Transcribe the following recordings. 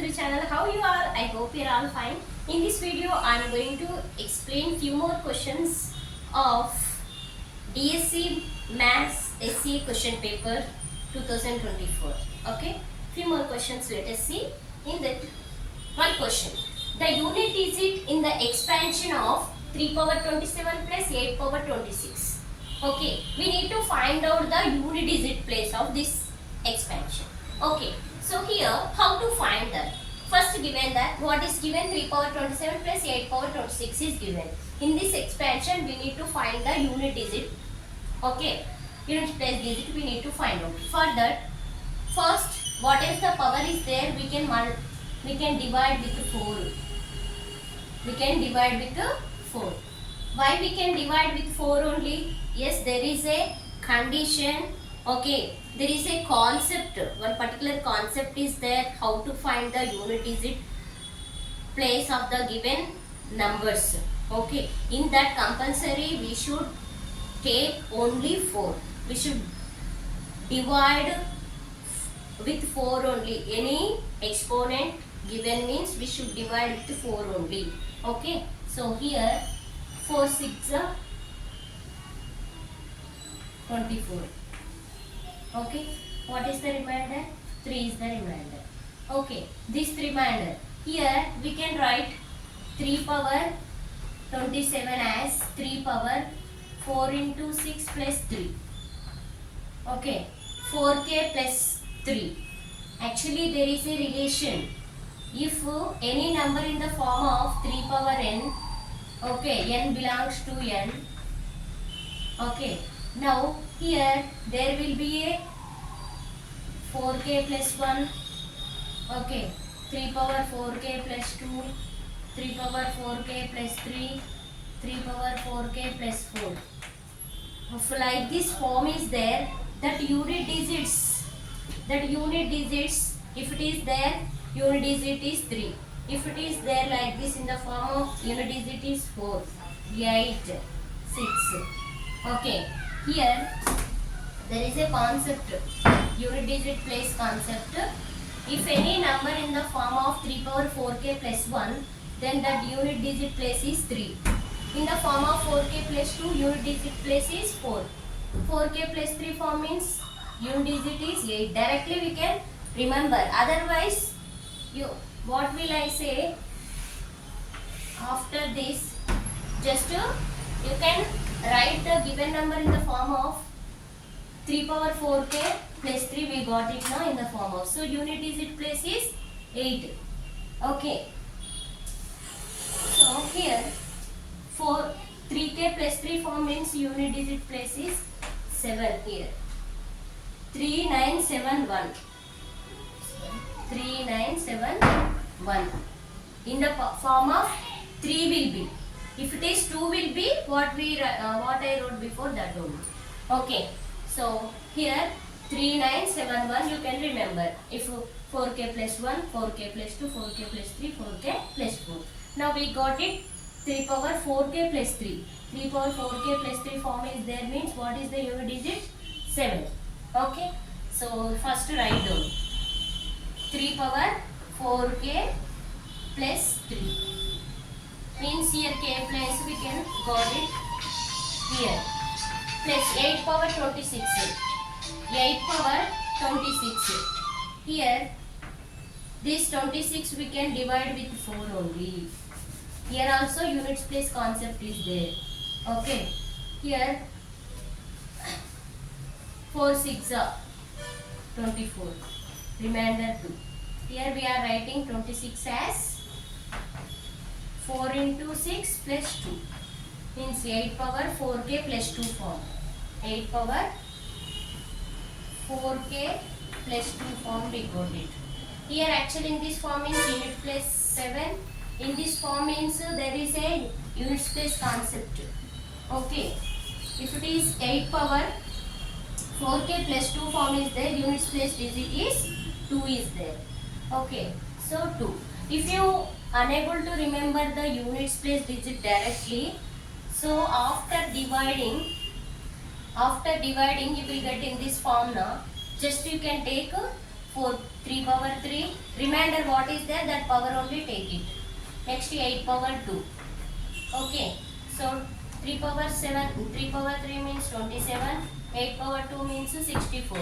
the channel. How you are? I hope you are all fine. In this video, I am going to explain few more questions of DSC Maths SCA question paper 2024. Okay, few more questions. Let us see. In that one question, the unit digit in the expansion of 3 power 27 plus 8 power 26. Okay, we need to find out the unit digit place of this expansion. Okay, so here how to find that? First given that what is given 3 power 27 plus 8 power 26 is given. In this expansion we need to find the unit digit. Okay, unit place digit we need to find out. For that, first what is the power is there, we can divide with 4. We can divide with 4. Why we can divide with 4 only? Yes, there is a condition. Okay, there is a concept. One particular concept is there, how to find the unit digit place of the given numbers. Okay, in that compulsory we should take only 4. We should divide with 4 only. Any exponent given means we should divide with 4 only. Okay, so here 4 6 are 24. Okay, what is the remainder? 3 is the remainder. Okay, this remainder. Here we can write 3 power 27 as 3 power 4 into 6 plus 3. Okay, 4k plus 3. Actually there is a relation. If any number in the form of 3 power n, okay, n belongs to n. Okay, now here there will be a 4k plus 1. Okay, 3 power 4k plus 2, 3 power 4k plus 3, 3 power 4k plus 4. If like this form is there, that unit digits, if it is there, unit digit is 3. If it is there like this in the form of unit digit is 4, 8, 6. Okay, here there is a concept, unit digit place concept. If any number in the form of 3 power 4k plus 1, then that unit digit place is 3. In the form of 4k plus 2, unit digit place is 4. 4k plus 3 form means unit digit is 8. Directly we can remember. Otherwise, what will I say? After this, just you can write the given number in the form of 3 power 4k plus 3. We got it now in the form of. So unit digit place is 8. Okay. So here 3k plus 3 form means unit digit place is 7 here. 3971. 3971. In the form of 3 will be. If it is 2 will be what I wrote before that only. Okay. So here 3971 you can remember. If 4k plus 1, 4k plus 2, 4k plus 3, 4k plus 4. Now we got it. 3 power 4k plus 3. 3 power 4k plus 3 form is there means what is the unit digit? 7. Okay. So first write down. 3 power 4k plus 3. Means here k place we can got it here. Plus 8 power 26. 8 power 26. Here this 26 we can divide with 4 only. Here also units place concept is there. Okay. Here 4 6 are 24. Remainder 2. Here we are writing 26 as 4 into 6 plus 2. Means 8 power 4k plus 2 form. 8 power 4k plus 2 form we got it. Here actually in this form means unit place 7. In this form means there is a unit place concept. Okay. If it is 8 power 4k plus 2 form is there, unit place digit is 2 is there. Okay. So 2. If you unable to remember the units place digit directly, so after dividing you will get in this form now. Just you can take 4 3 power 3, remainder what is there, that power only take it. Next 8 power 2. Okay, so 3 power 7, 3 power 3 means 27, 8 power 2 means 64.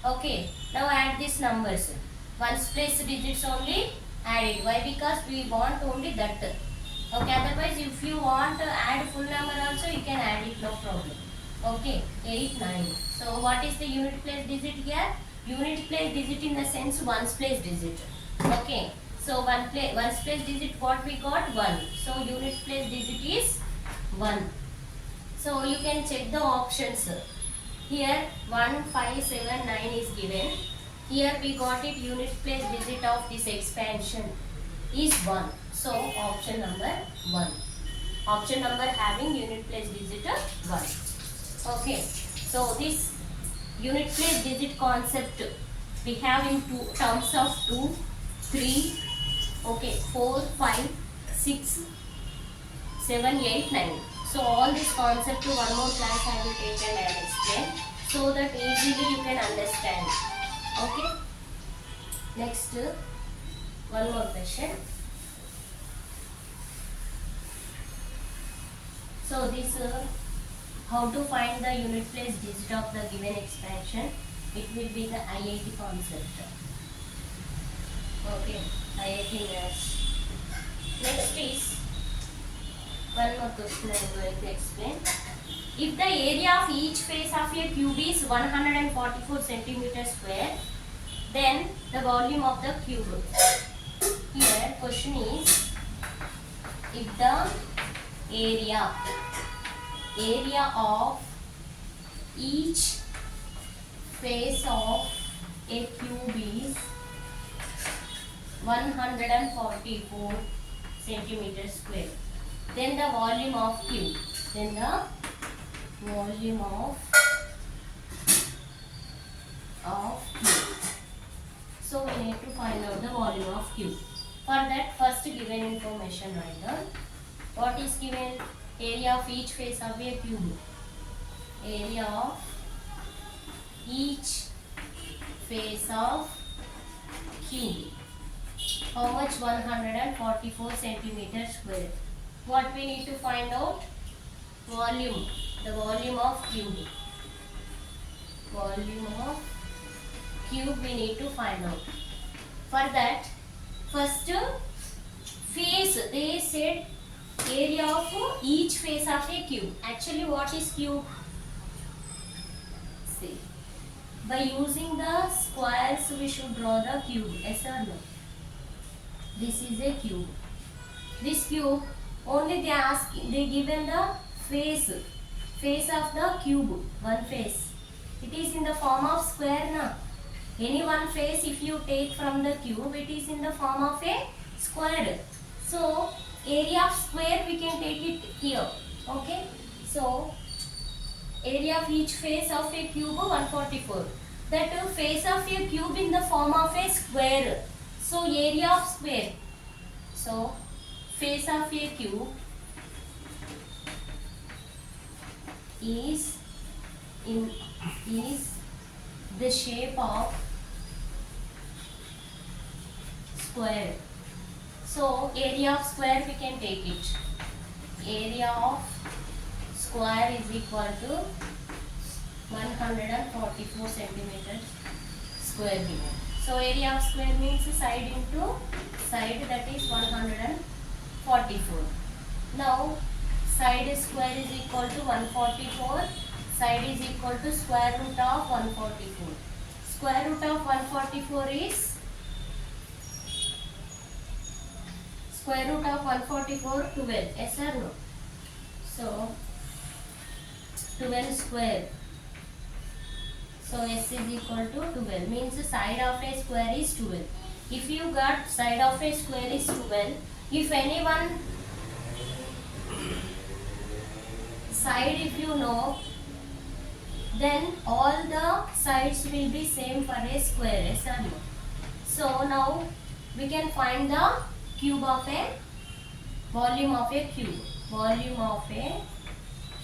Okay, now add these numbers. Ones place digits only add it. Why? Because we want only that. Okay, otherwise if you want to add full number also you can add it, no problem. Okay, 8 9. So what is the unit place digit here? Unit place digit in the sense ones place digit. Okay, so ones place digit what we got, 1. So unit place digit is 1. So you can check the options. Here 1 5 7 9 is given. Here we got it, unit place digit of this expansion is 1. So option number 1. Option number having unit place digit 1. Okay, so this unit place digit concept we have in two terms of 2, 3, okay, 4, 5, 6, 7, 8, 9. So all this concept to one more class I will take and I will explain so that easily you can understand. Okay. Next, one more question. So this how to find the unit place digit of the given expansion? It will be the IIT concept. Okay, IIT maths. Next is one more question I am going to explain. If the area of each face of a cube is 144 centimeters square, then the volume of the cube. Here question is, if the area of each face of a cube is 144 centimeters square, then the volume of cube. Then the volume of cube. So we need to find out the volume of cube. For that, first given information write down. What is given? Area of each face of a cube. Area of each face of cube. How much? 144 centimeters square. What we need to find out? Volume. The volume of cube. Volume of cube we need to find out. For that, first face. They said area of each face of a cube. Actually, what is cube? See, by using the squares we should draw the cube. Yes or no? This is a cube. This cube only they given the face of the cube, one face. It is in the form of square now. Any one face if you take from the cube, it is in the form of a square. So area of square we can take it here. Okay, so area of each face of a cube 144. That face of a cube in the form of a square. So area of square. So face of a cube is the shape of square. So area of square we can take it. Area of square is equal to 144 centimeters square given. So area of square means side into side, that is 144. Now side square is equal to 144. Side is equal to square root of 144. Square root of 144 is square root of 144 12. Yes or no? So 12 square. So S is equal to 12 means the side of a square is 12. If you got side of a square is 12, if any one side if you know, then all the sides will be same for a square. Yes or no? So now we can find the cube of a volume of a cube. Volume of a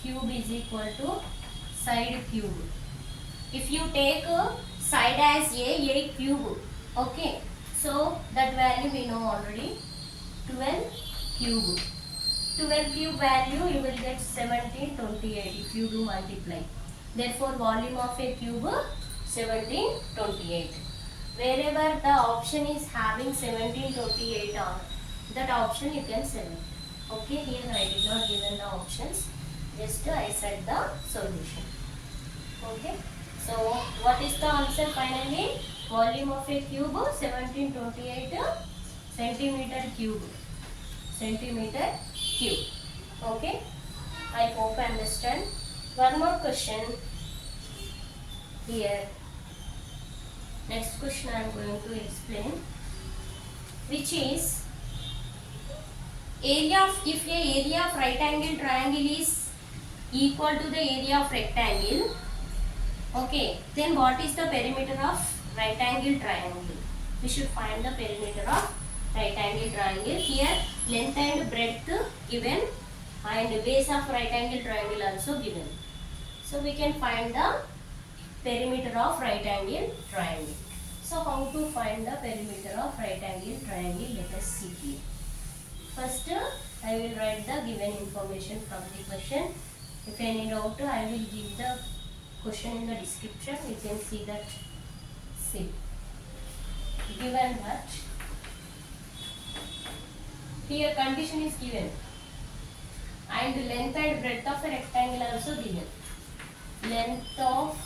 cube is equal to side cube. If you take side as a cube. Okay, so that value we know already, 12 cube. 12 cube value you will get 1728 if you do multiply. Therefore volume of a cube 1728. Wherever the option is having 1728 on that option you can select. Okay, here I did not given the options, just I said the solution. Okay, so what is the answer finally? Volume of a cube 1728 centimeter cube. Centimeter cube. Okay, I hope you understand. One more question here. Next question I am going to explain, which is area of, if a area of right angle triangle is equal to the area of rectangle, okay, then what is the perimeter of right angle triangle? We should find the perimeter of right angle triangle. Here length and breadth given and base of right angle triangle also given. So we can find the perimeter of right angle triangle. So how to find the perimeter of right angle triangle? Let us see here. First I will write the given information from the question. If any doubt I will give the question in the description. You can see that. See, given that here condition is given and length and breadth of a rectangle also given. Length of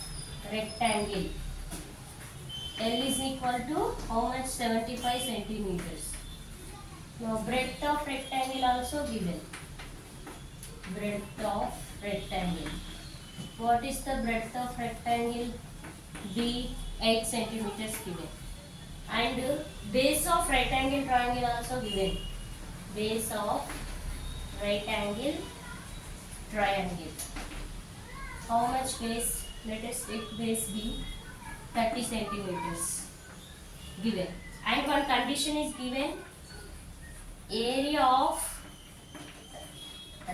rectangle L is equal to how much? 75 centimeters. Now breadth of rectangle also given. Breadth of rectangle. What is the breadth of rectangle? B 8 centimeters given. And base of right angle triangle also given. Base of right angle triangle. How much base? Let us take base B 30 centimeters given. And one condition is given, area of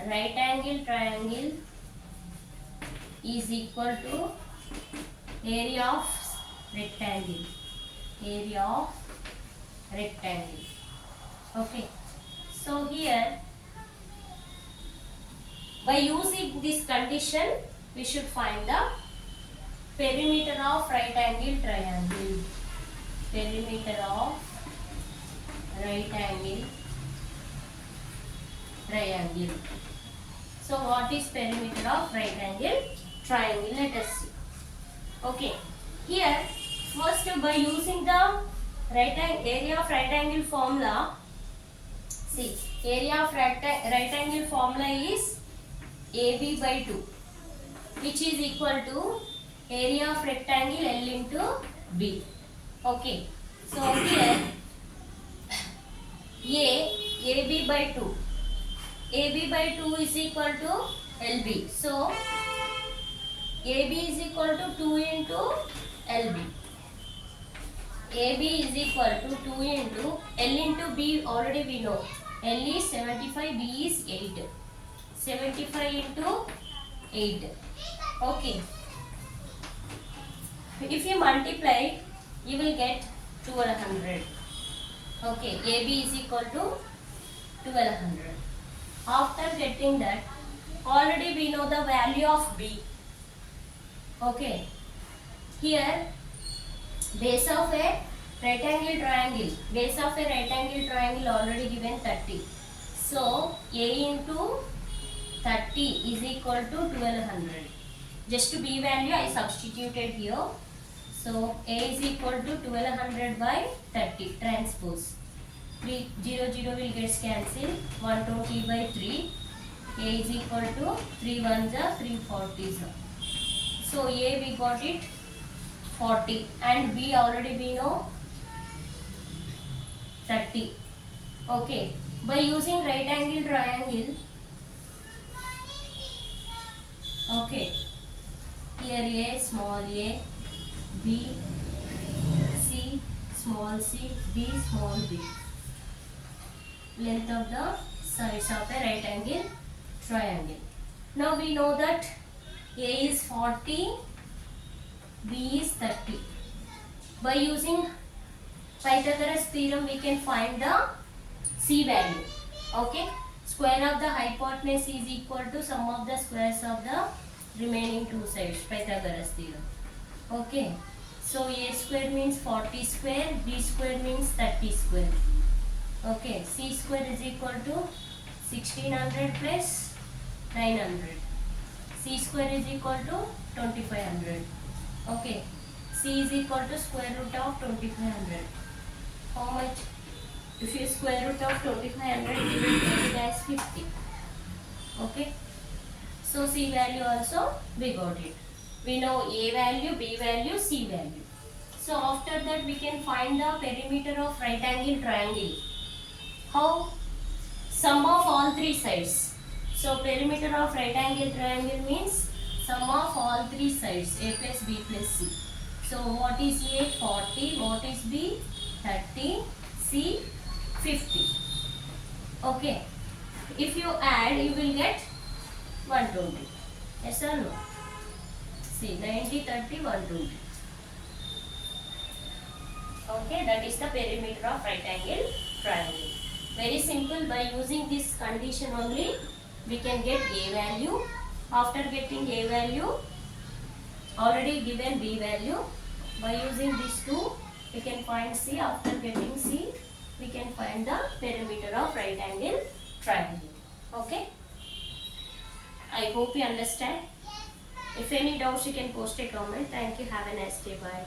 right angle triangle is equal to area of rectangle. Area of rectangle. Okay. So here by using this condition we should find the perimeter of right angle triangle. Perimeter of right angle triangle. So what is perimeter of right angle triangle? Let us see. Okay, here first by using the area of right angle formula, see, area of right angle formula is AB by 2, which is equal to area of rectangle L into B. Okay, so here AB by 2, AB by 2 is equal to LB. So AB is equal to 2 into LB. AB is equal to 2 into L into B, already we know. L is 75, B is 8. 75 into 8. Okay. If you multiply, you will get 1200. Okay, AB is equal to 1200. After getting that, already we know the value of B. Okay, here base of a right angle triangle, base of a right angle triangle already given 30. So A into 30 is equal to 1200. Just to B value I substituted here. So A is equal to 1200 by 30 transpose. 3 0 0 will get cancelled. 120 by 3. A is equal to 3 1s are 3 40s. So A we got it 40 and B already we know 30. Okay, by using right angle triangle, okay, here A small a, B, C small c, D small b. Length of the sides of a right angle triangle. Now we know that A is 40, B is 30. By using Pythagoras theorem, we can find the C value. Okay. Square of the hypotenuse is equal to sum of the squares of the remaining two sides. Pythagoras theorem. Okay. So A square means 40 square, B square means 30 square. Okay. C square is equal to 1600 plus 900. C square is equal to 2500. Okay. C is equal to square root of 2500. How much? If you square root of 2500, you will get it as 50. Okay. So C value also we got it. We know A value, B value, C value. So after that we can find the perimeter of right angle triangle. How? Sum of all three sides. So perimeter of right angle triangle means sum of all three sides, A plus B plus C. So what is A? 40. What is B? 30. C? 50. Okay. If you add, you will get 120. Yes or no? See, 90, 30, 120. Okay, that is the perimeter of right angle triangle. Very simple. By using this condition only, we can get A value. After getting A value, already given B value. By using these two, we can find C. After getting C, we can find the perimeter of right angle triangle. Okay. I hope you understand. If any doubts, you can post a comment. Thank you. Have a nice day. Bye.